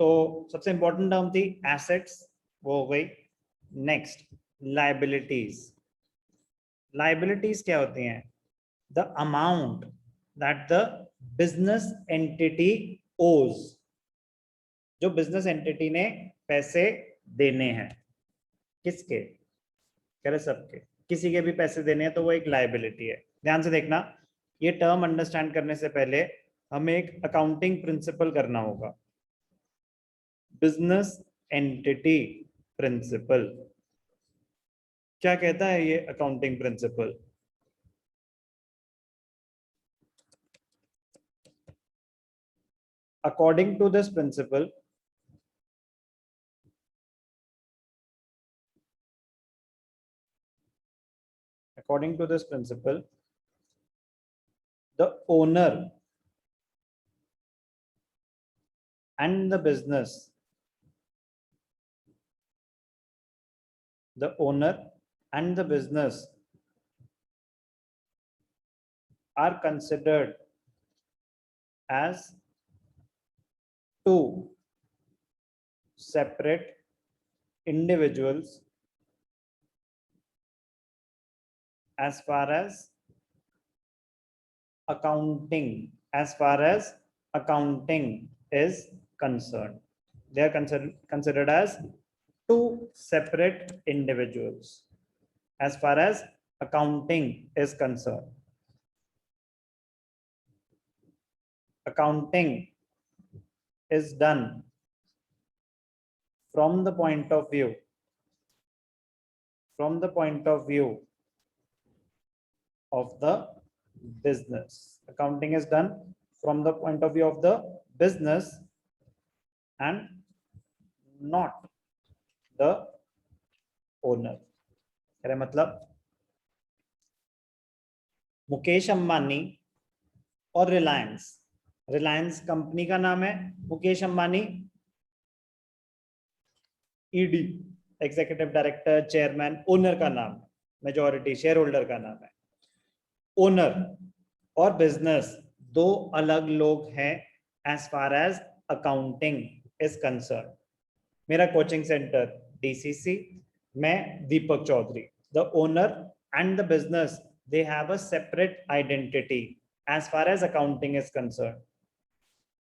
तो सबसे important term थी एसेट्स, वो हो गई। Next liabilities. लाइबिलिटीज क्या होती हैं? The amount that the business entity ओज, जो बिजनेस एंटिटी ने पैसे देने हैं। किसके? कह रहे सबके, किसी के भी पैसे देने हैं तो वो एक लाइबिलिटी है। ध्यान से देखना, ये टर्म अंडरस्टैंड करने से पहले हमें एक अकाउंटिंग प्रिंसिपल करना होगा। बिजनेस एंटिटी प्रिंसिपल क्या कहता है? ये accounting principle according to this principle, according to this principle, the owner and the business, the owner and the business are considered as two separate individuals as far as accounting is concerned. They are considered as two separate individuals as far as accounting is concerned. Accounting is done from the point of view of the business. Accounting is done from the point of view of the business and not the owner. क्या मतलब? मुकेश अंबानी और Reliance company का नाम है Mukesh Ambani, ED executive director, chairman, owner का नाम, majority share holder का नाम है। ओनर और बिजनेस दो अलग लोग हैं as far as accounting is concern. मेरा कोचिंग सेंटर डीसीसी, मैं Deepak Chaudhary. The owner and the business they have a separate identity as far as accounting is concern.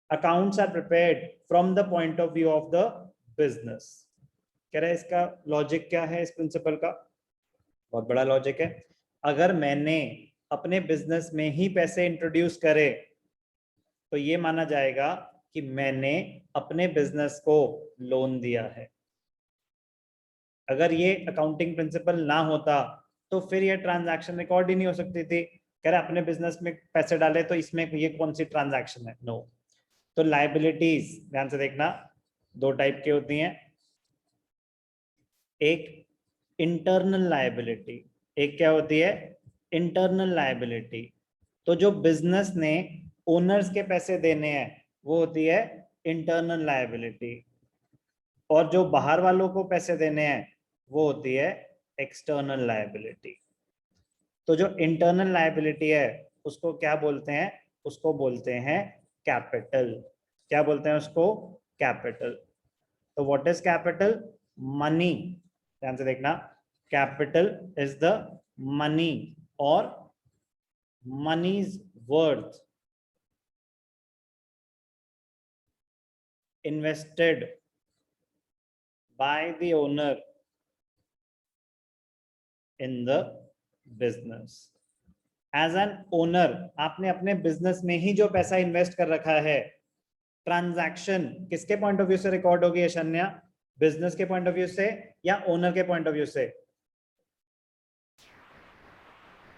Accounts are prepared from the point of view of the business. कह रहे इसका logic क्या है? इस principal का बहुत बड़ा लॉजिक है। अगर मैंने अपने बिजनेस में ही पैसे इंट्रोड्यूस करे तो ये माना जाएगा कि मैंने अपने बिजनेस को लोन दिया है। अगर ये अकाउंटिंग प्रिंसिपल ना होता तो फिर ये ट्रांजैक्शन रिकॉर्ड ही नहीं हो सकती थी। कह रहे अपने बिजनेस में पैसे डाले तो इसमें ये कौन सी ट्रांजैक्शन है? नो। तो लाइबिलिटीज ध्यान से देखना, दो टाइप की होती हैं। एक इंटरनल लायबिलिटी, एक क्या होती है? Internal liability. तो जो बिजनेस ने ओनर्स के पैसे देने हैं वो होती है इंटरनल लायबिलिटी, और जो बाहर वालों को पैसे देने हैं वो होती है एक्सटर्नल लायबिलिटी। तो जो इंटरनल लायबिलिटी है उसको क्या बोलते हैं? उसको बोलते हैं कैपिटल। क्या बोलते हैं उसको? कैपिटल। तो व्हाट इज कैपिटल? मनी। ध्यान से देखना, कैपिटल इज द मनी और money's worth invested by the owner in the business. As an owner आपने अपने बिजनेस में ही जो पैसा इन्वेस्ट कर रखा है, ट्रांजैक्शन किसके पॉइंट ऑफ व्यू से रिकॉर्ड होगी अशन्या? बिजनेस के पॉइंट ऑफ व्यू से या ओनर के पॉइंट ऑफ व्यू से?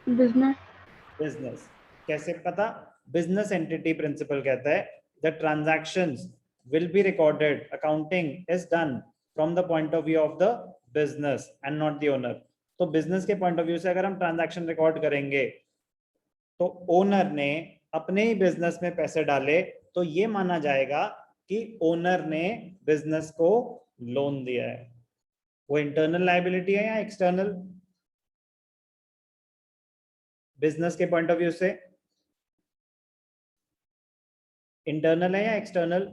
बिजनेस। कैसे पता? बिजनेस एंटिटी प्रिंसिपल कहता है the transactions will be recorded, accounting is done from the point of view of the business and not the owner. तो business के पॉइंट ऑफ व्यू से अगर हम ट्रांजैक्शन रिकॉर्ड करेंगे तो ओनर ने अपने ही बिजनेस में पैसे डाले तो ये माना जाएगा कि ओनर ने बिजनेस को लोन दिया है। वो इंटरनल लायबिलिटी है या एक्सटर्नल? बिजनेस के पॉइंट ऑफ व्यू से इंटरनल है या external?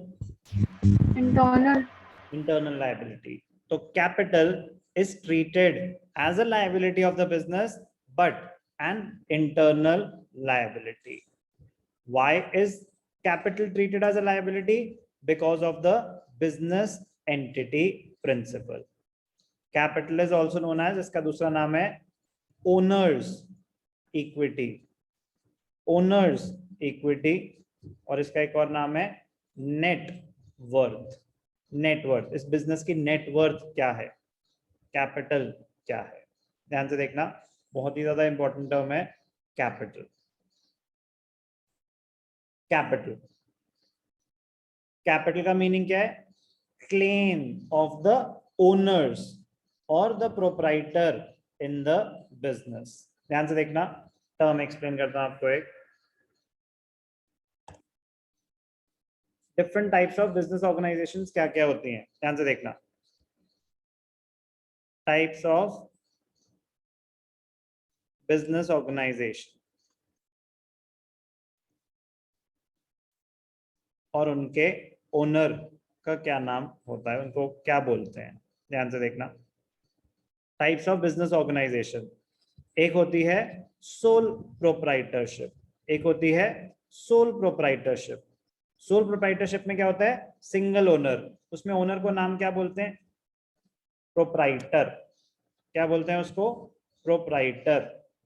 internal liability. So capital is treated as a liability of the business but an internal liability. Why is capital treated as a liability? Because of the business entity principle. Capital is also known as, इसका दूसरा नाम है owners equity. Owners equity और इसका एक और नाम है net worth. नेटवर्थ, इस बिजनेस की नेटवर्थ क्या है, कैपिटल क्या है, ध्यान से देखना, बहुत ही ज्यादा इंपॉर्टेंट टर्म है कैपिटल. कैपिटल, कैपिटल का मीनिंग क्या है? क्लेम ऑफ द ओनर्स और the proprietor in the business. ध्यान से देखना, टर्म एक्सप्लेन करता हूं आपको. एक different types of business organisations क्या क्या होती हैं, ध्यान से देखना. टाइप्स ऑफ बिजनेस ऑर्गेनाइजेशन और उनके ओनर का क्या नाम होता है, उनको क्या बोलते हैं, ध्यान से देखना. टाइप्स ऑफ बिजनेस ऑर्गेनाइजेशन, एक होती है सोल प्रोप्राइटरशिप, एक होती है सोल प्रोप्राइटरशिप. सोल प्रोप्राइटरशिप में क्या होता है? Single owner. उसमें ओनर को नाम क्या बोलते हैं? प्रोप्राइटर. क्या बोलते हैं उसको? प्रोप्राइटर.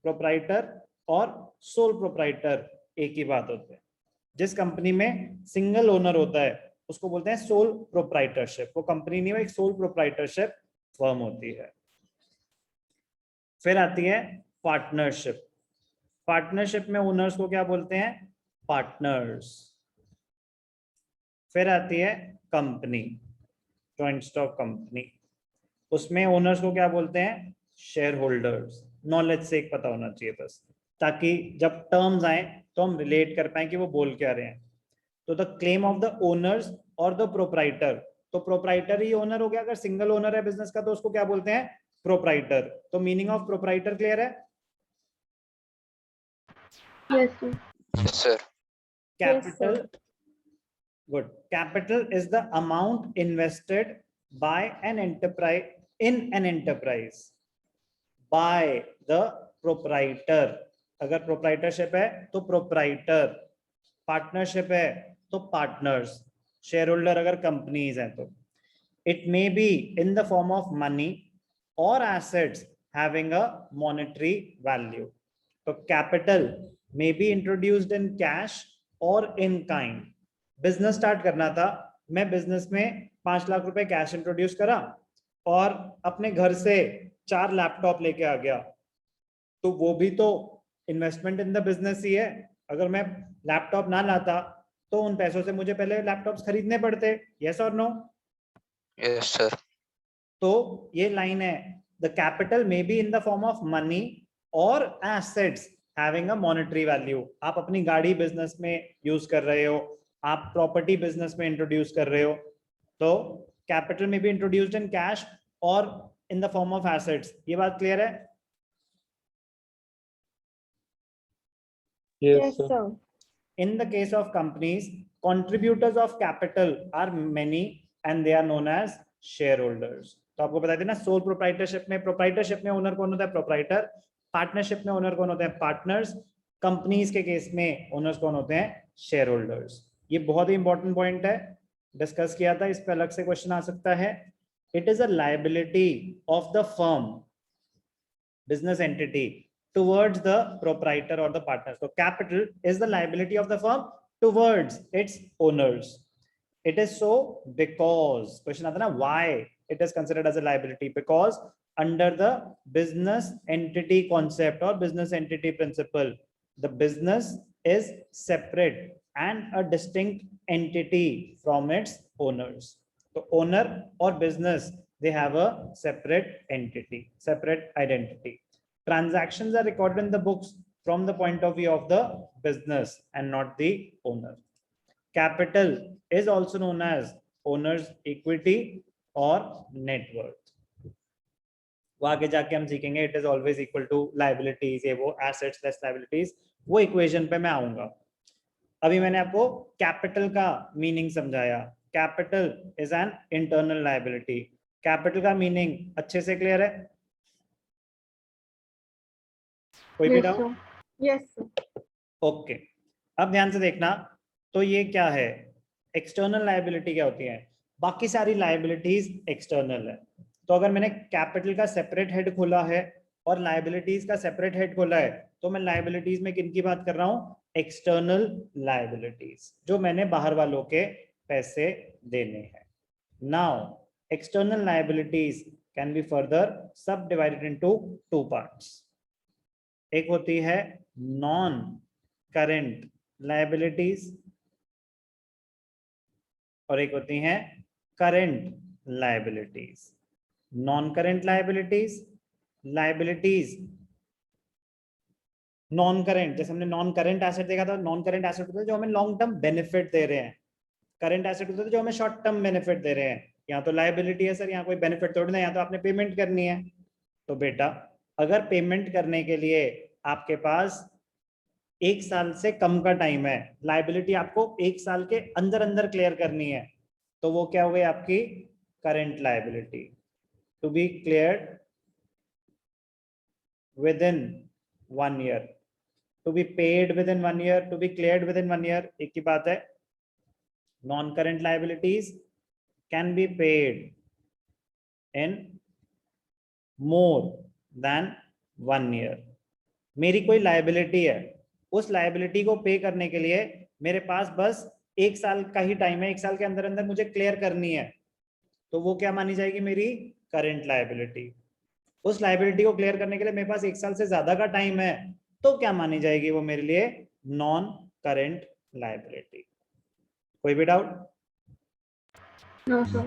प्रोप्राइटर और सोल प्रोप्राइटर एक ही बात होते हैं. जिस कंपनी में सिंगल ओनर होता है उसको बोलते हैं सोल प्रोप्राइटरशिप. वो कंपनी नहीं, वो एक सोल प्रोप्राइटरशिप फर्म होती है. फिर आती है पार्टनरशिप. पार्टनरशिप में ओनर्स को क्या बोलते हैं? पार्टनर्स. फिर आती है कंपनी, जॉइंट स्टॉक कंपनी. उसमें ओनर्स को क्या बोलते हैं? Share holders. नॉलेज से एक पता होना चाहिए बस, ताकि जब टर्म्स आए तो हम रिलेट कर पाए कि वो बोल क्या रहे हैं. तो the claim of the owners और द प्रोप्राइटर. तो प्रोप्राइटर ही ओनर हो गया. अगर सिंगल ओनर है बिजनेस का तो उसको क्या बोलते हैं? प्रोप्राइटर. तो मीनिंग ऑफ प्रोप्राइटर क्लियर है? Yes, sir. Capital. Good. Capital is the amount invested by an enterprise in an enterprise by the proprietor. अगर प्रोप्राइटरशिप है तो प्रोप्राइटर, पार्टनरशिप है तो पार्टनर्स, शेयर होल्डर अगर कंपनीज हैं तो. It may be in the form of money और assets having a monetary value. तो capital may be introduced in cash और इन काइंड. बिजनेस स्टार्ट करना था, मैं बिजनेस में 5 लाख रुपए कैश इंट्रोड्यूस करा और अपने घर से 4 लैपटॉप लेके आ गया, तो वो भी तो इन्वेस्टमेंट इन द बिजनेस ही है. अगर मैं लैपटॉप ना लाता तो उन पैसों से मुझे पहले लैपटॉप्स खरीदने पड़ते. यस और नो? Yes, sir. तो ये लाइन है, the capital may be in the form of money और assets having a monetary value. आप अपनी गाड़ी बिजनेस में यूज कर रहे हो, आप प्रॉपर्टी बिजनेस में इंट्रोड्यूस कर रहे हो, तो कैपिटल में बी इंट्रोड्यूस्ड इन कैश और इन द फॉर्म ऑफ एसेट्स. ये बात क्लियर है? Yes, sir. In the case of companies, contributors of capital are many and they are known as shareholders. तो आपको बता देना, सोल प्रोप्राइटरशिप में, प्रोप्राइटरशिप में ओनर कौन होता है? प्रोप्राइटर. पार्टनरशिप में ओनर कौन होता है? पार्टनर्स. कंपनीज के केस में ओनर्स कौन होते हैं? Share holders. ये बहुत ही इंपॉर्टेंट पॉइंट है, डिस्कस किया था, इस पे अलग से क्वेश्चन आ सकता है. It is a liability of the firm, business entity, towards the proprietor or the partner. So capital is the liability of the firm towards its owners. It is so because, question आता ना, why it is considered as a liability? Because under the business entity concept or business entity principle, the business is separate and a distinct entity from its owners. So owner or business, they have a separate entity, separate identity. Transactions are recorded in the books from the point of view of the business and not the owner. Capital is also known as owner's equity or net worth. वो आगे जाके हम सीखेंगे. It is always equal to liabilities, ये वो assets less liabilities, वो equation पे मैं आऊंगा. अभी मैंने आपको कैपिटल का मीनिंग समझाया, capital is an internal liability. Capital का मीनिंग अच्छे से क्लियर है? कोई भी डाउट? Yes sir. ओके, अब ध्यान से देखना, तो ये क्या है, एक्सटर्नल लायबिलिटी क्या होती है? बाकी सारी लायबिलिटीज एक्सटर्नल है। तो अगर मैंने कैपिटल का सेपरेट हेड खोला है और लायबिलिटीज का सेपरेट हेड खोला है, तो मैं लायबिलिटीज में किन की बात कर रहा हूं? एक्सटर्नल लायबिलिटीज, जो मैंने बाहर वालों के पैसे देने हैं। Now external liabilities can be further सब डिवाइडेड इनटू टू पार्ट्स। एक होती है नॉन करेंट लायबिलिटीज और एक होती हैं current liabilities. Non current liabilities, liabilities non current, जैसे हमने नॉन करेंट एसेट देखा था, नॉन करेंट एसेट होते हैं जो हमें लॉन्ग टर्म बेनिफिट दे रहे हैं, करेंट एसेट होते हैं जो हमें शॉर्ट टर्म बेनिफिट दे रहे हैं। यहाँ तो लायबिलिटी है सर, यहाँ कोई बेनिफिट थोड़ी ना, यहाँ तो आपने पेमेंट करनी है। तो बेटा अगर पेमेंट करने के लिए आपके पास 1 साल से कम का टाइम है, लायबिलिटी आपको 1 साल के अंदर अंदर क्लियर करनी है, तो वो क्या हो गई आपकी current liability, to be cleared within 1 year, to be paid within 1 year, to be cleared within 1 year, एक ही बात है। Non current liabilities can be paid in more than 1 year. मेरी कोई लायबिलिटी है, उस liability को पे करने के लिए मेरे पास बस 1 साल का ही टाइम है, 1 साल के अंदर अंदर मुझे क्लियर करनी है, तो वो क्या मानी जाएगी? मेरी करंट लायबिलिटी। उस लायबिलिटी को क्लियर करने के लिए मेरे पास 1 साल से ज्यादा का टाइम है, तो क्या मानी जाएगी वो मेरे लिए? Non current liability. कोई भी doubt? No sir.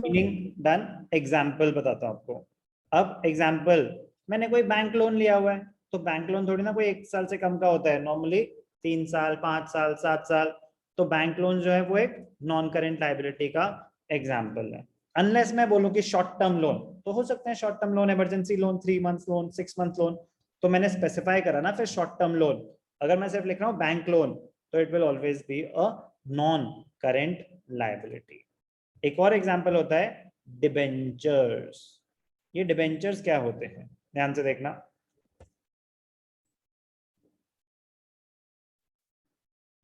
Meaning done. Example बताता हूं आपको। अब एग्जाम्पल, मैंने कोई बैंक लोन लिया हुआ है, तो बैंक लोन थोड़ी ना कोई 1 साल से कम का होता है, नॉर्मली 3 साल, 5 साल, 7 साल। तो बैंक लोन जो है वो एक नॉन करेंट लायबिलिटी का एग्जाम्पल है। अनलेस मैं बोलूं कि शॉर्ट टर्म लोन, तो हो सकते हैं short term loan, emergency loan, 3 months loan, 6 month loan, तो मैंने स्पेसिफाई करा ना फिर शॉर्ट टर्म लोन। अगर मैं सिर्फ लिख रहा हूँ बैंक लोन, तो it will always be a non current liability. एक और एग्जाम्पल होता है डिबेंचर्स। ये डिबेंचर्स क्या होते हैं, ध्यान से देखना।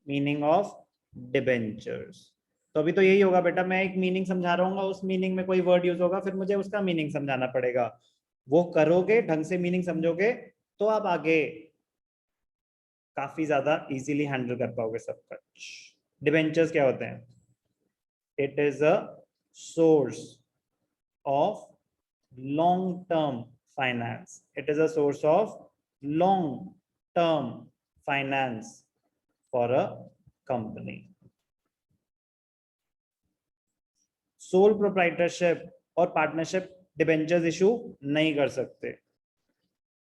मीनिंग ऑफ डिबेंचर्स, तो अभी तो यही होगा बेटा, मैं एक मीनिंग समझा रहा हूँ, उस मीनिंग में कोई वर्ड यूज होगा, फिर मुझे उसका मीनिंग समझाना पड़ेगा। वो करोगे, ढंग से मीनिंग समझोगे, तो आप आगे काफी ज्यादा इजीली हैंडल कर पाओगे सब कुछ। डिबेंचर्स क्या होते हैं? It is a source of long term finance. It is a source of long term finance for a company. Sole proprietorship और पार्टनरशिप डिबेंचर्स इशू नहीं कर सकते।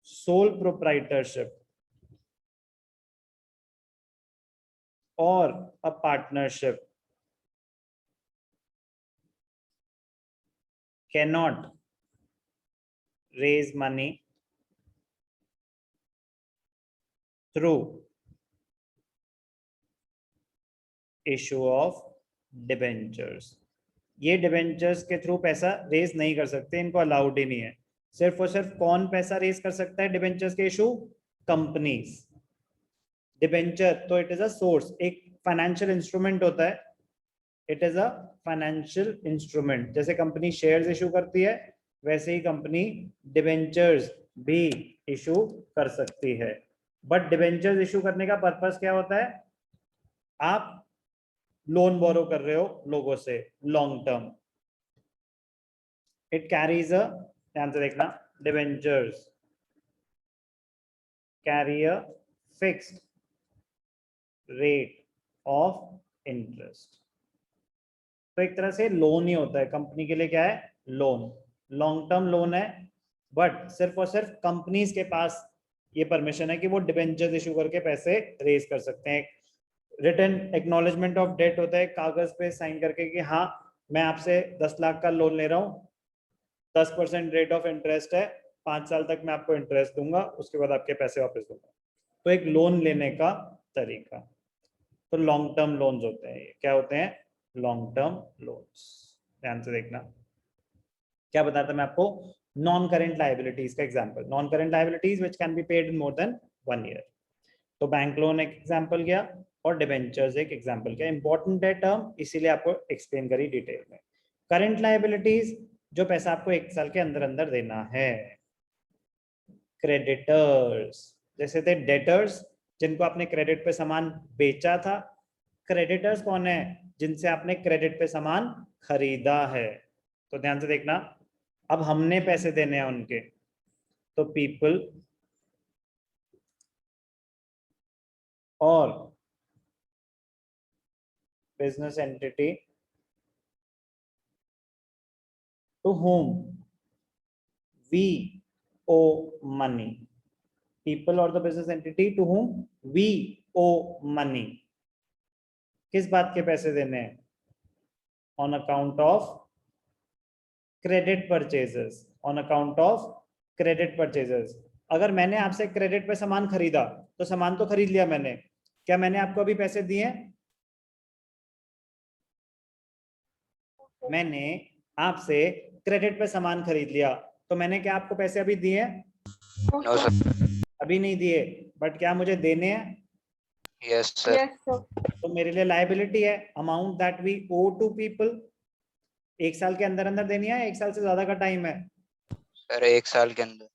सोल प्रोप्राइटरशिप और a partnership cannot raise money through issue of debentures। ये debentures के through पैसा raise नहीं कर सकते, इनको अलाउड ही नहीं है। सिर्फ और सिर्फ कौन पैसा रेज कर सकता है डिबेंचर्स के इशू? कंपनीज। डिबेंचर तो इट इज अ सोर्स, एक फाइनेंशियल इंस्ट्रूमेंट होता है। It is a financial instrument, जैसे कंपनी शेयर्स इशू करती है, वैसे ही कंपनी डिबेंचर्स भी इशू कर सकती है। बट डिबेंचर्स इशू करने का पर्पस क्या होता है? आप लोन बोरो कर रहे हो लोगों से long term. It carries a, ध्यान से देखना, debentures carry a fixed rate of interest. तो एक तरह से लोन ही होता है कंपनी के लिए। क्या है? लोन, लॉन्ग टर्म लोन है, बट सिर्फ और सिर्फ कंपनीज के पास ये परमिशन है कि वो डिबेंचर्स इशू करके पैसे रेज कर सकते हैं। रिटन एक्नॉलेजमेंट ऑफ डेट होता है, कागज पे साइन करके कि हाँ मैं आपसे 10 लाख का लोन ले रहा हूँ, 10% रेट ऑफ इंटरेस्ट है, 5 साल तक मैं आपको इंटरेस्ट दूंगा, उसके बाद आपके पैसे वापस दूंगा। तो एक लोन लेने का तरीका, तो लॉन्ग टर्म लोन्स होते हैं। क्या होते हैं? Long term loans. ध्यान से देखना क्या बता रहा था मैं आपको, नॉन करेंट लाइबिलिटीज का example, non current liabilities which can be paid in more than 1 year. तो बैंक लोन एक एग्जांपल गया और डिबेंचर्स एक एग्जांपल गया। इंपॉर्टेंट है टर्म, इसीलिए आपको एक्सप्लेन करी डिटेल में। करंट लाइबिलिटीज जो पैसा आपको 1 साल के अंदर अंदर देना है। क्रेडिटर्स जैसे थे डेटर्स, जिनको आपने क्रेडिट पे सामान बेचा था। क्रेडिटर्स कौन है, जिनसे आपने क्रेडिट पे सामान खरीदा है। तो ध्यान से देखना, अब हमने पैसे देने हैं उनके, तो पीपल और business entity to whom we owe money, people or the business entity to whom we owe money। किस बात के पैसे देने हैं, on account of credit purchases, on account of credit purchases। अगर मैंने आपसे क्रेडिट पे सामान खरीदा तो सामान तो खरीद लिया मैंने, क्या मैंने आपको अभी पैसे दिए हैं? मैंने आपसे क्रेडिट पे सामान खरीद लिया तो मैंने क्या आपको पैसे अभी दिए हैं? No sir. अभी नहीं दिए, बट क्या मुझे देने हैं? Yes sir. Yes, sir. तो मेरे लिए लायबिलिटी है, amount that we owe to people. 1 साल के अंदर अंदर देनी है, 1 साल से ज्यादा का टाइम है? सर 1 साल के अंदर।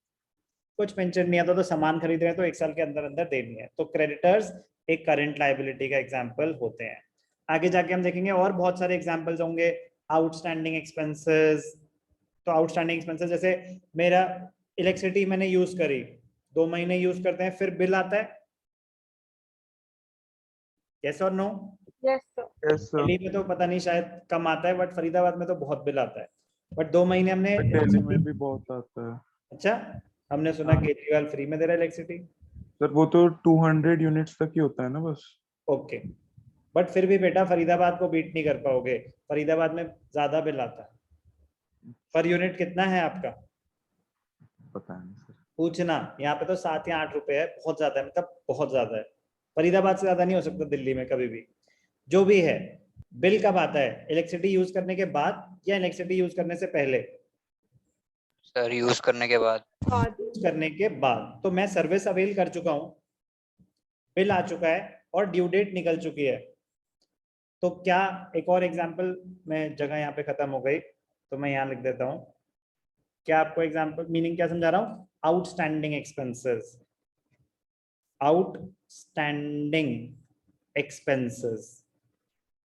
कुछ पेंशन नहीं आता तो सामान खरीद रहे हैं तो 1 साल के अंदर अंदर देनी है। तो क्रेडिटर्स एक करंट लायबिलिटी का एग्जाम्पल होते हैं। आगे जाके हम देखेंगे और बहुत सारे एग्जाम्पल्स होंगे। आउटस्टैंडिंग एक्सपेंसेस, तो आउटस्टैंडिंग एक्सपेंसेस जैसे मेरा इलेक्ट्रिसिटी मैंने यूज करी, 2 महीने यूज करते हैं, फिर बिल आता है, यस और no? Yes, sir. Yes sir. Delhi में तो पता नहीं शायद कम आता है, बट फरीदाबाद में तो बहुत बिल आता है। बट 2 महीने हमने दिल्ली में भी बहुत आता है। अच्छा, हमने सुना हाँ। केजरीवाल फ्री में दे रहा है इलेक्ट्रिसिटी। सर वो तो 200 यूनिट्स तक ही होता है ना बस। ओके, बट फिर भी बेटा फरीदाबाद को बीट नहीं कर पाओगे, फरीदाबाद में ज्यादा बिल आता है। पर यूनिट कितना है आपका? पता नहीं सर। पूछना, यहाँ पे तो 7 या 8 रुपए है, बहुत ज्यादा है, मतलब बहुत ज्यादा है। फरीदाबाद से ज्यादा नहीं हो सकता दिल्ली में कभी भी। जो भी है, बिल कब आता है, इलेक्ट्रिसिटी यूज करने के बाद या इलेक्ट्रिसिटी यूज करने से पहले? सर यूज करने के बाद। यूज करने के बाद। तो मैं सर्विस अवेल कर चुका हूँ, बिल आ चुका है और ड्यू डेट निकल चुकी है। तो क्या, एक और एग्जांपल, मैं जगह यहाँ पे खत्म हो गई तो मैं यहाँ लिख देता हूँ। क्या आपको एग्जांपल मीनिंग क्या समझा रहा हूँ? आउटस्टैंडिंग एक्सपेंसेस, आउटस्टैंडिंग एक्सपेंसेस,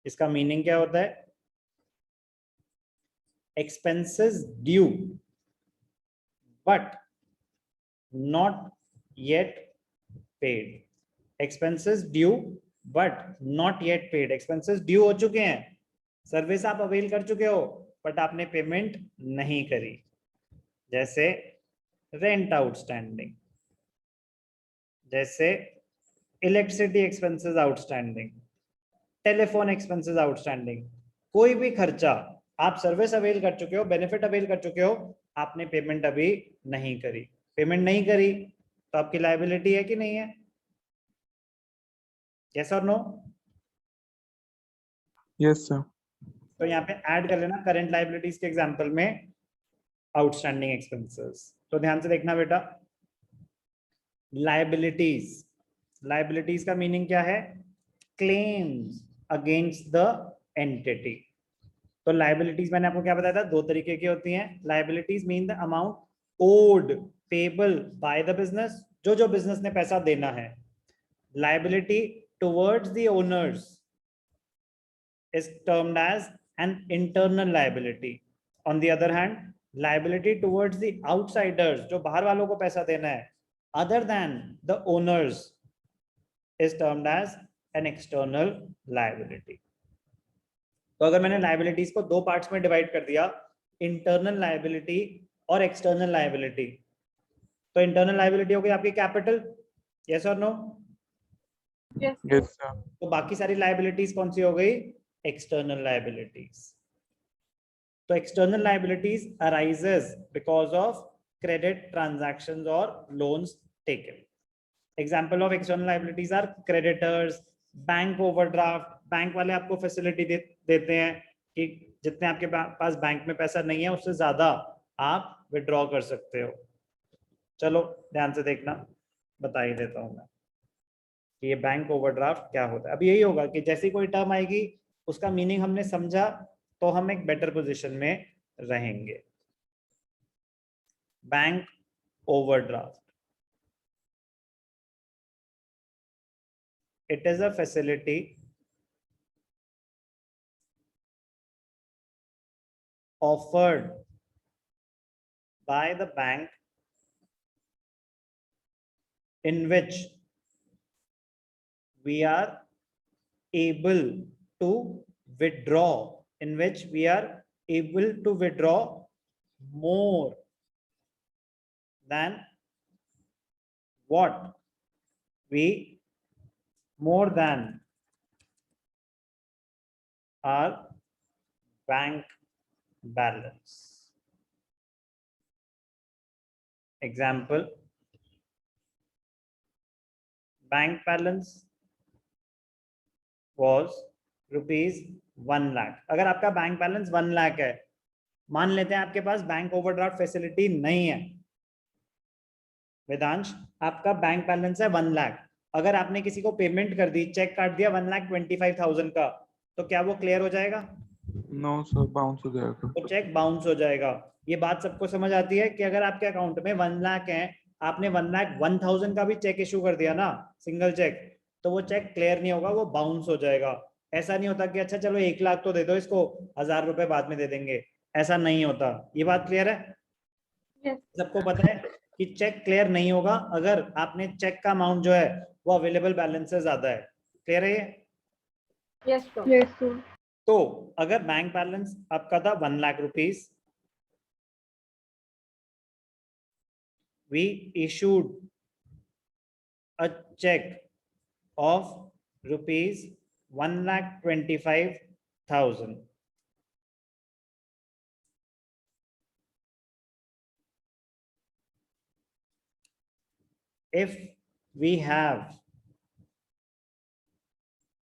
इसका मीनिंग क्या होता है? Expenses due but not yet paid. Expenses due but not yet paid, expenses due हो चुके हैं, सर्विस आप अवेल कर चुके हो बट आपने पेमेंट नहीं करी। जैसे रेंट आउटस्टैंडिंग, जैसे electricity expenses outstanding, telephone expenses outstanding. कोई भी खर्चा आप सर्विस अवेल कर चुके हो, बेनिफिट अवेल कर चुके हो, आपने पेमेंट अभी नहीं करी। पेमेंट नहीं करी तो आपकी लायबिलिटी है कि नहीं है? यस और नो? Yes sir. तो यहाँ पे ऐड कर लेना करंट लायबिलिटीज के एग्जांपल में आउटस्टैंडिंग एक्सपेंसेस। तो ध्यान से देखना बेटा, लायबिलिटीज, लायबिलिटीज का मीनिंग क्या है? Claims against the entity. तो लायबिलिटीज मैंने आपको क्या बताया था, 2 तरीके की होती हैं। Liabilities mean the amount owed payable by the business, जो बिजनेस ने पैसा देना है। Liability towards the owners is termed as an internal liability. On the other hand, liability towards the outsiders, जो बाहर वालों को पैसा देना है, other than the owners, is termed as an external liability. तो अगर मैंने liabilities को 2 पार्ट्स में डिवाइड कर दिया, internal liability और external liability, तो internal liability हो गई आपकी capital, yes or no? Yes, yes sir. तो बाकी सारी liabilities कौन सी हो गई? External liabilities. So external liabilities arises because of credit transactions or loans taken. Example of external liabilities are creditors, bank overdraft, bank वाले आपको फैसिलिटी देते हैं कि जितने आपके पास बैंक में पैसा नहीं है उससे ज्यादा आप विड्रॉ कर सकते हो। चलो ध्यान से देखना, बता ही देता हूं मैं कि ये बैंक ओवरड्राफ्ट क्या होता है। अब यही होगा कि जैसी कोई टर्म आएगी उसका मीनिंग हमने समझा तो हम एक बेटर पोजीशन में रहेंगे। Bank overdraft, it is a facility offered by the bank in which we are able to withdraw, in which we are able to withdraw more than what we, more than our bank balance. Example, bank balance was ₹1 lakh. अगर आपका bank balance 1 lakh है, मान लेते हैं आपके पास bank overdraft facility नहीं है, वेदांश आपका बैंक बैलेंस है 1 लाख, अगर आपने किसी को पेमेंट कर दी, चेक काट दिया 1,25,000 का, तो क्या वो क्लियर हो जाएगा? नो सर, बाउंस हो जाएगा। तो चेक बाउंस हो जाएगा। ये बात सबको समझ आती है कि अगर आपके अकाउंट में 1 लाख है, आपने 1,01,000 का भी चेक इशू कर दिया ना, सिंगल चेक, तो वो चेक क्लियर नहीं होगा, वो बाउंस हो जाएगा। ऐसा नहीं होता कि अच्छा चलो 1 लाख तो दे दो इसको, 1,000 रुपए बाद में दे देंगे, ऐसा नहीं होता। ये बात क्लियर है? Yes. सबको पता है कि चेक क्लियर नहीं होगा अगर आपने चेक का अमाउंट जो है वो अवेलेबल बैलेंस से ज्यादा है। क्लियर है ये? Yes, sir. Yes, sir. तो अगर बैंक बैलेंस आपका था 1 lakh rupees, we issued a check of ₹1,25,000. If we have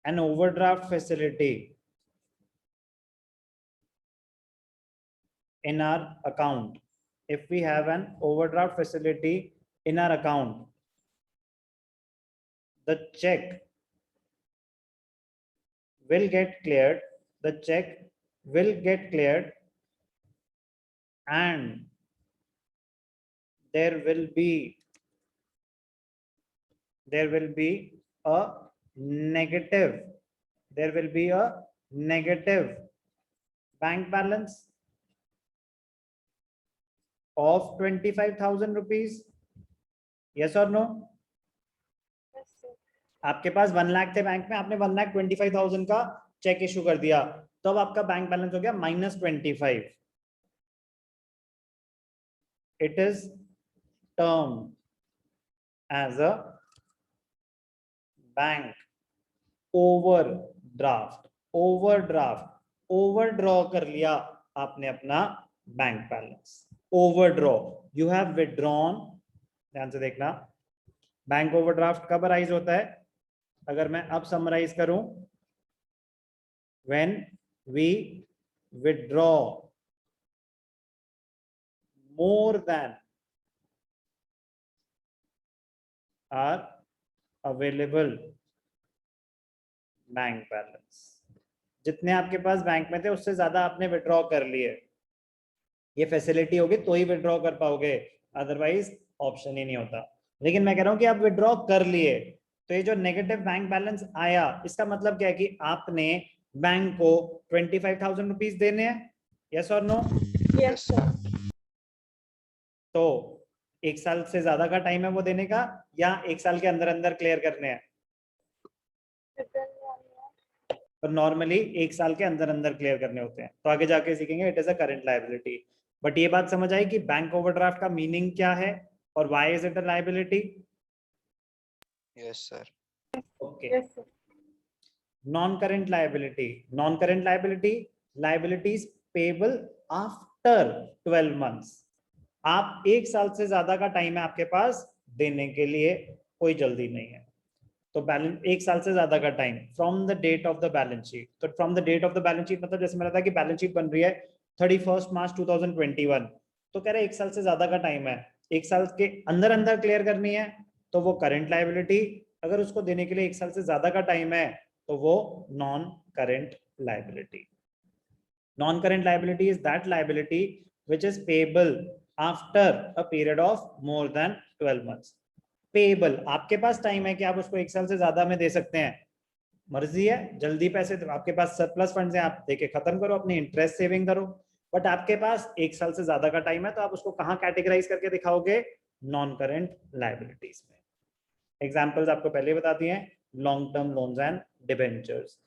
an overdraft facility in our account, if we have an overdraft facility in our account, the check will get cleared, the check will get cleared, and there will be a negative, there will be a negative bank balance of 25,000 rupees. Yes or no? Yes, sir. आपके पास 1 लाख थे bank में, आपने 1,25,000 का check issue कर दिया, तो अब आपका बैंक बैलेंस हो गया -25. It is termed as a bank overdraft. Overdraft, overdraw कर लिया आपने अपना bank balance, overdraw, you have withdrawn. ध्यान से देखना, बैंक ओवरड्राफ्ट कब अराइज होता है? अगर मैं अब समराइज करूं, when we withdraw more than are available bank balance, जितने आपके पास बैंक में थे उससे ज्यादा आपने विड्रॉ कर लिए, ये फैसिलिटी होगी तो ही विड्रॉ कर पाओगे, अदरवाइज ऑप्शन ही नहीं होता। लेकिन मैं कह रहा हूं कि आप विड्रॉ कर लिए, तो ये जो नेगेटिव बैंक बैलेंस आया, इसका मतलब क्या है कि आपने बैंक को 25,000 रुपीज देने हैं, यस और नो? Yes, sir. तो 1 साल से ज्यादा का टाइम है वो देने का, या 1 साल के अंदर अंदर क्लियर करने हैं? Depends on that. पर नॉर्मली 1 साल के अंदर अंदर क्लियर करने होते हैं। तो आगे जाके सीखेंगे it is a current liability. But ये बात समझ आई कि बैंक ओवरड्राफ्ट का मीनिंग क्या है और why is it a liability? Yes, sir. Okay. Yes, sir. Non current liability, non current liability, liabilities payable after 12 months. आप 1 साल से ज्यादा का टाइम है आपके पास देने के लिए, कोई जल्दी नहीं है। तो बैलेंस 1 साल से ज्यादा का time from the date of the balance sheet. तो from the date of the balance sheet मतलब जैसे मैंने बताया कि बैलेंस शीट बन रही है 31 मार्च 2021, तो कह रहे 1 साल से ज्यादा का टाइम है, 1 साल के अंदर अंदर क्लियर करनी है, तो वो करंट लायबिलिटी। अगर उसको देने के लिए 1 साल से ज्यादा का टाइम है तो वो non current liability. Non current liability is that liability which is payable after a period of more than 12 months. Payable, आपके पास टाइम है कि आप उसको 1 साल से ज्यादा में दे सकते हैं, मर्जी है, जल्दी पैसे आपके पास सरप्लस फंड्स हैं, आप देके खत्म करो, अपनी इंटरेस्ट सेविंग करो। बट आपके पास 1 साल से ज्यादा का टाइम है, तो आप उसको कहाँ कैटेगराइज करके दिखाओगे? नॉन करंट लायबिलिटीज में। एग्जाम्पल्स आपको पहले बता दिए हैं, long term loans and debentures.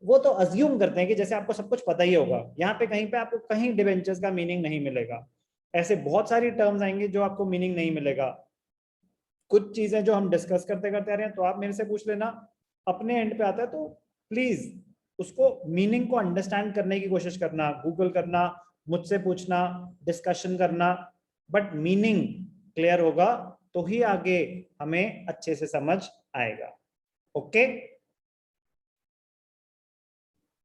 वो तो अज्यूम करते हैं कि जैसे आपको सब कुछ पता ही होगा, यहाँ पे कहीं पे आपको कहीं डिबेंचर्स का मीनिंग नहीं मिलेगा। ऐसे बहुत सारी टर्म्स आएंगे जो आपको मीनिंग नहीं मिलेगा। कुछ चीजें जो हम डिस्कस करते करते आ रहे हैं, तो आप मेरे से पूछ लेना, अपने एंड पे आता है तो प्लीज उसको मीनिंग को अंडरस्टैंड करने की कोशिश करना, गूगल करना, मुझसे पूछना, डिस्कशन करना, बट मीनिंग क्लियर होगा तो ही आगे हमें अच्छे से समझ आएगा। Okay,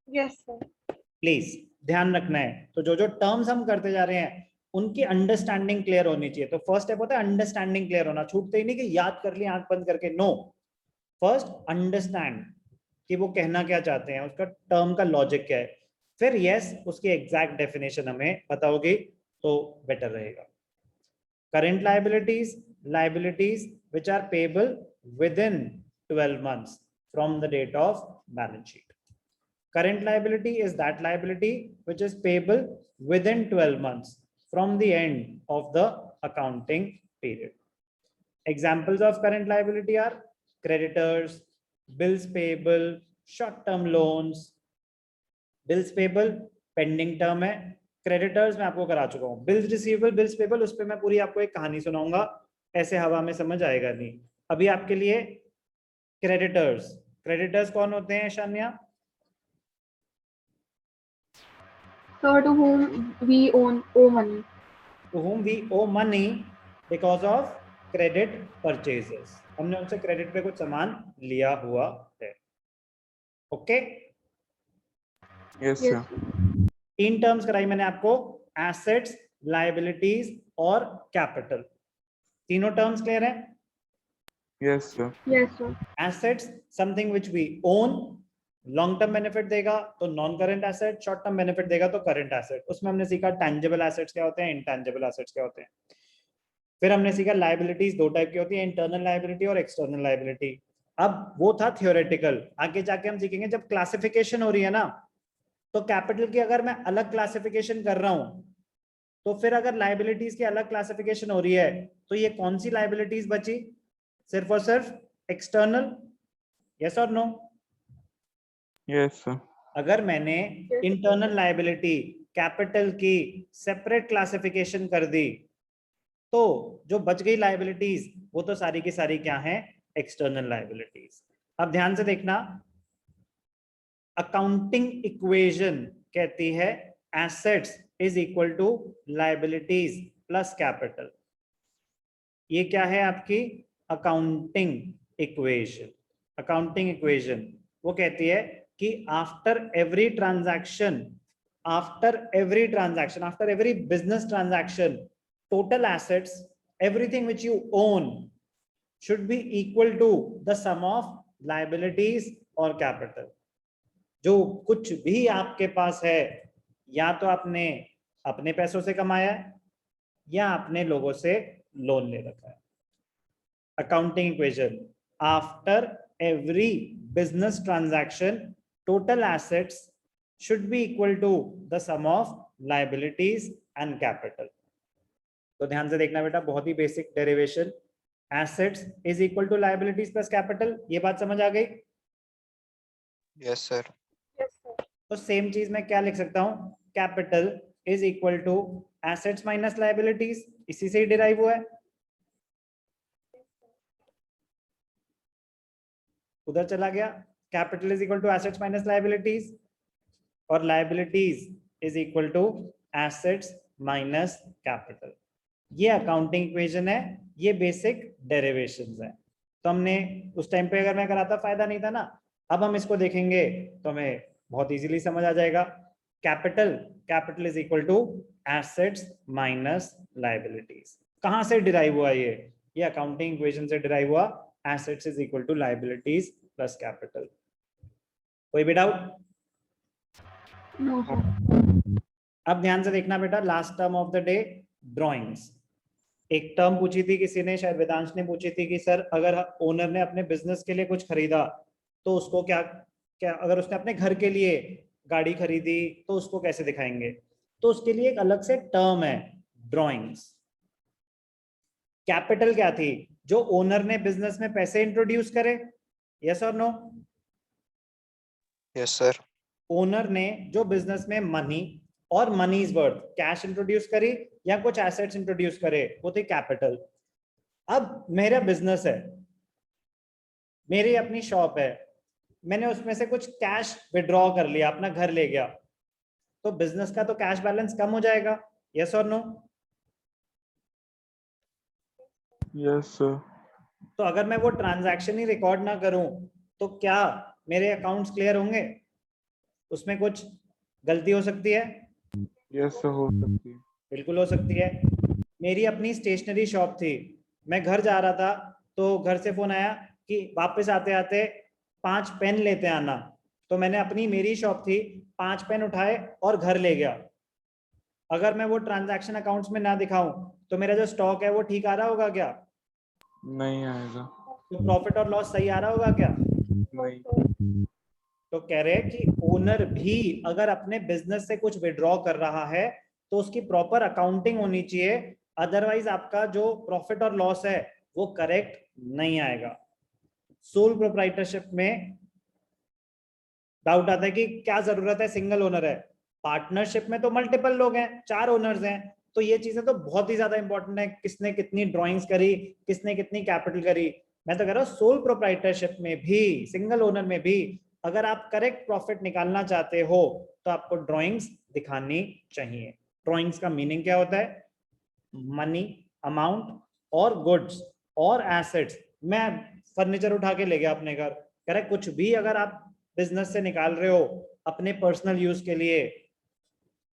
Yes, sir. प्लीज ध्यान रखना है। तो जो जो टर्म्स हम करते जा रहे हैं उनकी अंडरस्टैंडिंग क्लियर होनी चाहिए। तो फर्स्ट स्टेप होता है अंडरस्टैंडिंग क्लियर होना, छूटते ही नहीं कि याद कर लिया आंख बंद करके, नो, फर्स्ट अंडरस्टैंड कि वो कहना क्या चाहते हैं, उसका टर्म का लॉजिक क्या है, फिर यस उसकी एग्जैक्ट डेफिनेशन हमें बताओगे तो बेटर रहेगा। Current liabilities, liabilities which are payable within 12 months from the date of balance sheet. Current liability is that liability which is payable within 12 months from the end of the accounting period. Examples of current liability are creditors, bills payable, short-term loans. Bills payable pending term है, creditors मैं आपको करा चुका हूँ, bills receivable, bills payable उस पर मैं पूरी आपको एक कहानी सुनाऊंगा, ऐसे हवा में समझ आएगा नहीं। अभी आपके लिए creditors, creditors कौन होते हैं शान्या? So to whom we owe money. To whom we owe money because of credit purchases. हमने उनसे क्रेडिट पे कुछ सामान लिया हुआ है। Okay, yes Yes, sir. sir. 3 terms कराई मैंने आपको, एसेट्स, लायबिलिटीज और कैपिटल। तीनों टर्म्स क्लियर है? Yes sir. Yes, sir. Assets something which we own, long term benefit देगा तो non current asset, short term benefit देगा तो करंट एसेट। उसमें हमने सीखा टैंजिबल एसेट्स क्या होते हैं, इंटैंजिबल एसेट्स क्या होते हैं। फिर हमने सीखा लायबिलिटीज 2 टाइप की होती है, इंटरनल लायबिलिटी और एक्सटर्नल लायबिलिटी। अब वो था थियोरेटिकल, आगे जाके हम सीखेंगे जब क्लासिफिकेशन हो रही है ना, तो कैपिटल की अगर मैं अलग क्लासिफिकेशन कर रहा हूं, तो फिर अगर लायबिलिटीज की अलग क्लासिफिकेशन हो रही है तो ये कौन सी लायबिलिटीज बची? सिर्फ और सिर्फ एक्सटर्नल, यस और नो? Yes sir. अगर मैंने इंटरनल लायबिलिटी कैपिटल की सेपरेट क्लासिफिकेशन कर दी, तो जो बच गई लायबिलिटीज वो तो सारी की सारी क्या है? External liabilities. अब ध्यान से देखना, अकाउंटिंग इक्वेशन कहती है assets is equal to liabilities plus capital. ये क्या है आपकी अकाउंटिंग इक्वेशन? अकाउंटिंग इक्वेशन वो कहती है कि after every transaction, after every business transaction, total assets, everything which you own should be equal to the sum of liabilities or capital. जो कुछ भी आपके पास है, या तो आपने अपने पैसों से कमाया है या अपने लोगों से लोन ले रखा है। Accounting equation, after every business transaction total assets should be equal to the sum of liabilities and capital. तो ध्यान से देखना बेटा, बहुत ही basic derivation, assets is equal to liabilities plus capital. ये बात समझ आ गई? Yes, sir. Yes, sir. तो सेम चीज मैं क्या लिख सकता हूं, capital is equal to assets minus liabilities, इसी से ही डिराइव हुआ है। उधर चला गया, capital is equal to assets minus liabilities और liabilities is equal to assets minus capital. ये अकाउंटिंग इक्वेशन है, ये बेसिक डेरिवेशंस है। तो हमने उस टाइम पे अगर मैं कराता फायदा नहीं था ना। अब हम इसको देखेंगे तो हमें बहुत इजीली समझ आ जाएगा। Capital is equal to assets minus liabilities. कहां से डिराइव हुआ ये अकाउंटिंग इक्वेशन से डिराइव हुआ। Assets is equal to liabilities plus capital. कोई भी डाउट? No, sir. अब ध्यान से देखना बेटा, last term of the day drawings. एक टर्म पूछी थी किसी ने, शायद वेदांश ने पूछी थी कि सर अगर ओनर ने अपने बिजनेस के लिए कुछ खरीदा तो उसको क्या क्या अगर उसने अपने घर के लिए गाड़ी खरीदी तो उसको कैसे दिखाएंगे। तो उसके लिए एक अलग से टर्म है, ड्राइंग्स। कैपिटल क्या थी? जो ओनर ने बिजनेस में पैसे इंट्रोड्यूस करे। यस और नो? Yes sir. ओनर ने जो बिजनेस में मनी और मनीज वर्थ कैश इंट्रोड्यूस करी या कुछ एसेट्स इंट्रोड्यूस करे, वो थे कैपिटल। अब मेरा बिजनेस है, मेरी अपनी शॉप है, मैंने उसमें से कुछ कैश विड्रॉ कर लिया, अपना घर ले गया, तो बिजनेस का तो कैश बैलेंस कम हो जाएगा। यस और नो? Yes sir. तो अगर मैं वो ट्रांजैक्शन ही रिकॉर्ड ना करूं तो क्या मेरे अकाउंट्स क्लियर होंगे? उसमें कुछ गलती हो सकती है? यस सर, हो सकती है। बिल्कुल हो सकती है। मेरी अपनी स्टेशनरी शॉप थी, मैं घर जा रहा था तो घर से फोन आया कि वापस आते आते 5 पेन लेते आना। तो मैंने अपनी मेरी शॉप थी, 5 पेन उठाए और घर ले गया। अगर मैं वो ट्रांजैक्शन अकाउंट्स में ना दिखाऊं तो मेरा जो स्टॉक है वो ठीक आ रहा होगा क्या? नहीं आएगा। तो प्रॉफिट और लॉस सही आ रहा होगा क्या? नहीं। तो कह रहे हैं कि ओनर भी अगर अपने बिजनेस से कुछ विड्रॉ कर रहा है तो उसकी प्रॉपर अकाउंटिंग होनी चाहिए, अदरवाइज आपका जो प्रॉफिट और लॉस है वो करेक्ट नहीं आएगा। सोल प्रोप्राइटरशिप में डाउट आता है कि क्या जरूरत है, सिंगल ओनर है। पार्टनरशिप में तो मल्टीपल लोग हैं, 4 ओनर्स हैं, तो ये चीजें तो बहुत ही ज्यादा इंपॉर्टेंट है, किसने कितनी ड्राइंग्स करी, किसने कितनी कैपिटल करी। मैं तो कह रहा हूँ सोल प्रोप्राइटरशिप में भी, सिंगल ओनर में भी अगर आप करेक्ट प्रॉफिट निकालना चाहते हो तो आपको ड्राइंग्स दिखानी चाहिए। ड्राइंग्स का मीनिंग क्या होता है? मनी, अमाउंट और गुड्स और एसेट्स। मैं फर्नीचर उठा के ले गया अपने घर, करेक्ट, कुछ भी अगर आप बिजनेस से निकाल रहे हो अपने पर्सनल यूज के लिए,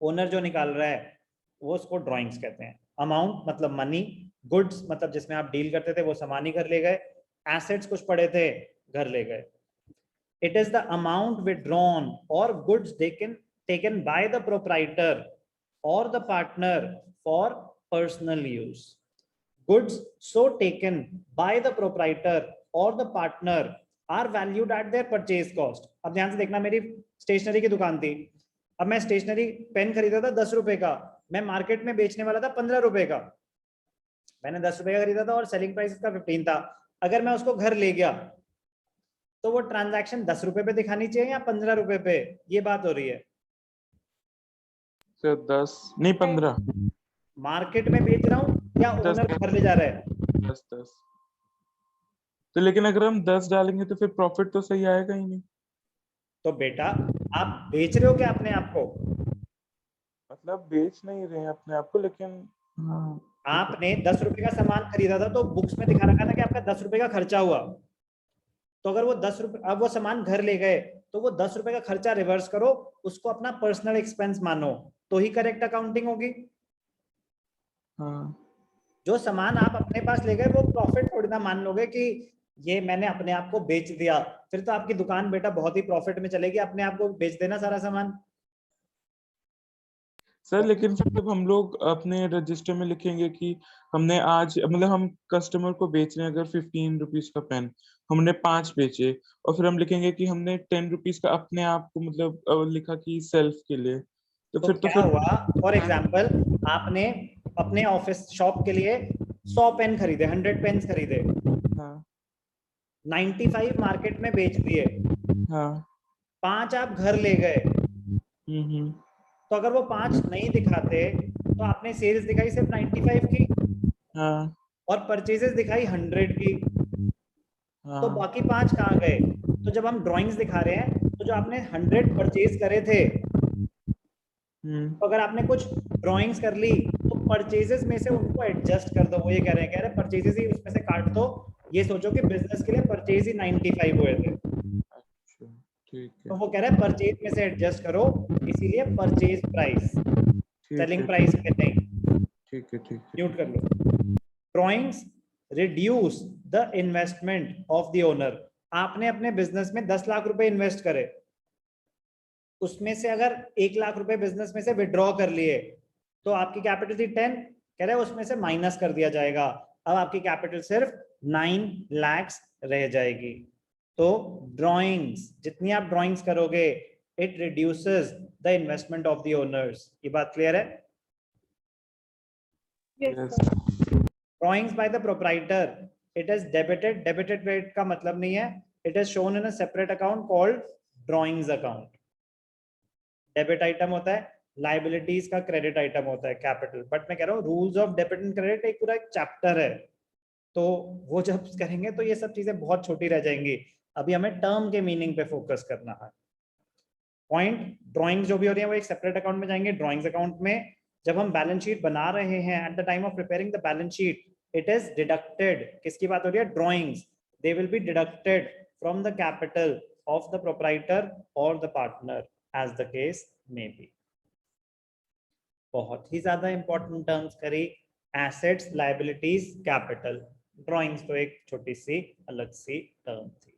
ओनर जो निकाल रहा है वो उसको ड्राइंग्स कहते हैं। अमाउंट मतलब मनी, गुड्स मतलब जिसमें आप डील करते थे वो सामान ही घर ले गए, एसेट्स कुछ पड़े थे घर ले गए। It is the amount withdrawn or goods taken by the proprietor or the partner for personal use. Goods so taken by the proprietor or the partner are valued at their purchase cost. अब ध्यान से देखना, मेरी stationery की दुकान थी, अब मैं स्टेशनरी पेन खरीदा था 10 रुपए का, मैं मार्केट में बेचने वाला था 15 रुपए का। मैंने 10 रुपए का खरीदा था और सेलिंग प्राइस इसका 15 था। अगर मैं उसको घर ले गया तो वो ट्रांजैक्शन 10 रुपए पे दिखानी चाहिए या 15 रुपए पे? ये बात हो रही है। सर 10 नहीं 15। मार्केट में बेच रहा हूँ या 10 ओनर घर ले जा रहा है? 10। तो लेकिन अगर हम 10 डालेंगे तो फिर प्रॉफिट तो सही आएगा ही नहीं। तो बेटा आप बेच रहे हो क्या अपने आप को? मतलब बेच नहीं रहे हैं अपने आप को, लेकिन हाँ, आपने 10 रुपए का सामान खरीदा था तो बुक्स में दिखा रखा था कि आपका 10 रुपए का खर्चा हुआ। तो अगर वो 10 रुपए, अब वो सामान घर ले गए तो वो 10 रुपए का खर्चा रिवर्स करो, उसको अपना पर्सनल एक्सपेंस मानो, तो ही करेक्ट अकाउंटिंग होगी। हाँ। जो सामान आप अपने पास ले गए वो प्रॉफिट थोड़ी ना मान लोगे कि ये मैंने अपने आप को बेच दिया, फिर तो आपकी दुकान बेटा बहुत ही प्रॉफिट में चलेगी, अपने आप को बेच देना सारा सामान। सर लेकिन फिर जब हम लोग अपने रजिस्टर में लिखेंगे कि हमने आज मतलब हम कस्टमर को बेच रहे हैं अगर 15 रुपीज का पेन, हमने 5 बेचे, और फिर हम लिखेंगे कि हमने 10 रुपीज का अपने आप को मतलब लिखा कि सेल्फ के लिए, तो फिर क्या हुआ, फॉर एग्जाम्पल आपने अपने ऑफिस शॉप के लिए 100 पेन खरीदे, 100 पेन खरीदे, हाँ 95 मार्केट में बेच दिए, हाँ 5 आप घर ले गए, तो अगर वो 5 नहीं दिखाते तो आपने सेल्स दिखाई सिर्फ 95 की हाँ और परचेजेस दिखाई 100 की, तो हाँ बाकी 5 कहाँ गए? तो जब हम ड्राइंग्स दिखा रहे हैं तो जो आपने 100 परचेज करे थे, तो अगर आपने कुछ ड्राइंग्स कर ली तो परचेजेस में से उनको एडजस्ट कर दो। वो ये कह रहे हैं परचेजेस ही उसमें से काट दो, ये सोचो कि बिजनेस के लिए परचेज ही 95 हुए थे, अच्छा ठीक तो है वो कह रहा है परचेज में से एडजस्ट करो, इसीलिए परचेज प्राइस, ठीक सेलिंग है प्राइस पे नहीं। ठीक है ठीक है म्यूट कर लो। Drawings reduce the investment of the owner. आपने अपने बिजनेस में 10 लाख रुपए इन्वेस्ट करे, उसमें से अगर 1 लाख रुपए बिजनेस में से विड्रॉ कर लिए तो आपकी कैपिटल थी 10, कह रहे हैं उसमें से माइनस कर दिया जाएगा, अब आपकी कैपिटल सिर्फ 9 lakhs रह जाएगी। तो ड्राइंग्स, जितनी आप ड्राइंग्स करोगे, it reduces the investment of the owners. ये बात क्लियर है? Yes, yes sir. Drawings by the proprietor, it is debited credit का मतलब नहीं है, it is shown in a separate account called drawings account। Debit item होता है, liabilities का क्रेडिट आइटम होता है कैपिटल। बट मैं कह रहा हूँ rules of debit and credit एक पूरा एक चैप्टर है, तो वो जब करेंगे तो ये सब चीजें बहुत छोटी रह जाएंगी। अभी हमें टर्म के मीनिंग पे फोकस करना है। पॉइंट, ड्राइंग्स जो भी हो रही है वो एक सेपरेट अकाउंट में जाएंगे। ड्राइंग्स अकाउंट में जब हम बैलेंस शीट बना रहे हैं, at the time of preparing the balance sheet, it is deducted, किसकी बात हो रही है? Drawings, they will be deducted from the capital of the proprietor और the partner as the case may be. बहुत ही ज्यादा इंपॉर्टेंट टर्म्स करी, एसेट्स, लायबिलिटीज, कैपिटल। ड्राइंग्स तो एक छोटी सी अलग सी टर्म थी।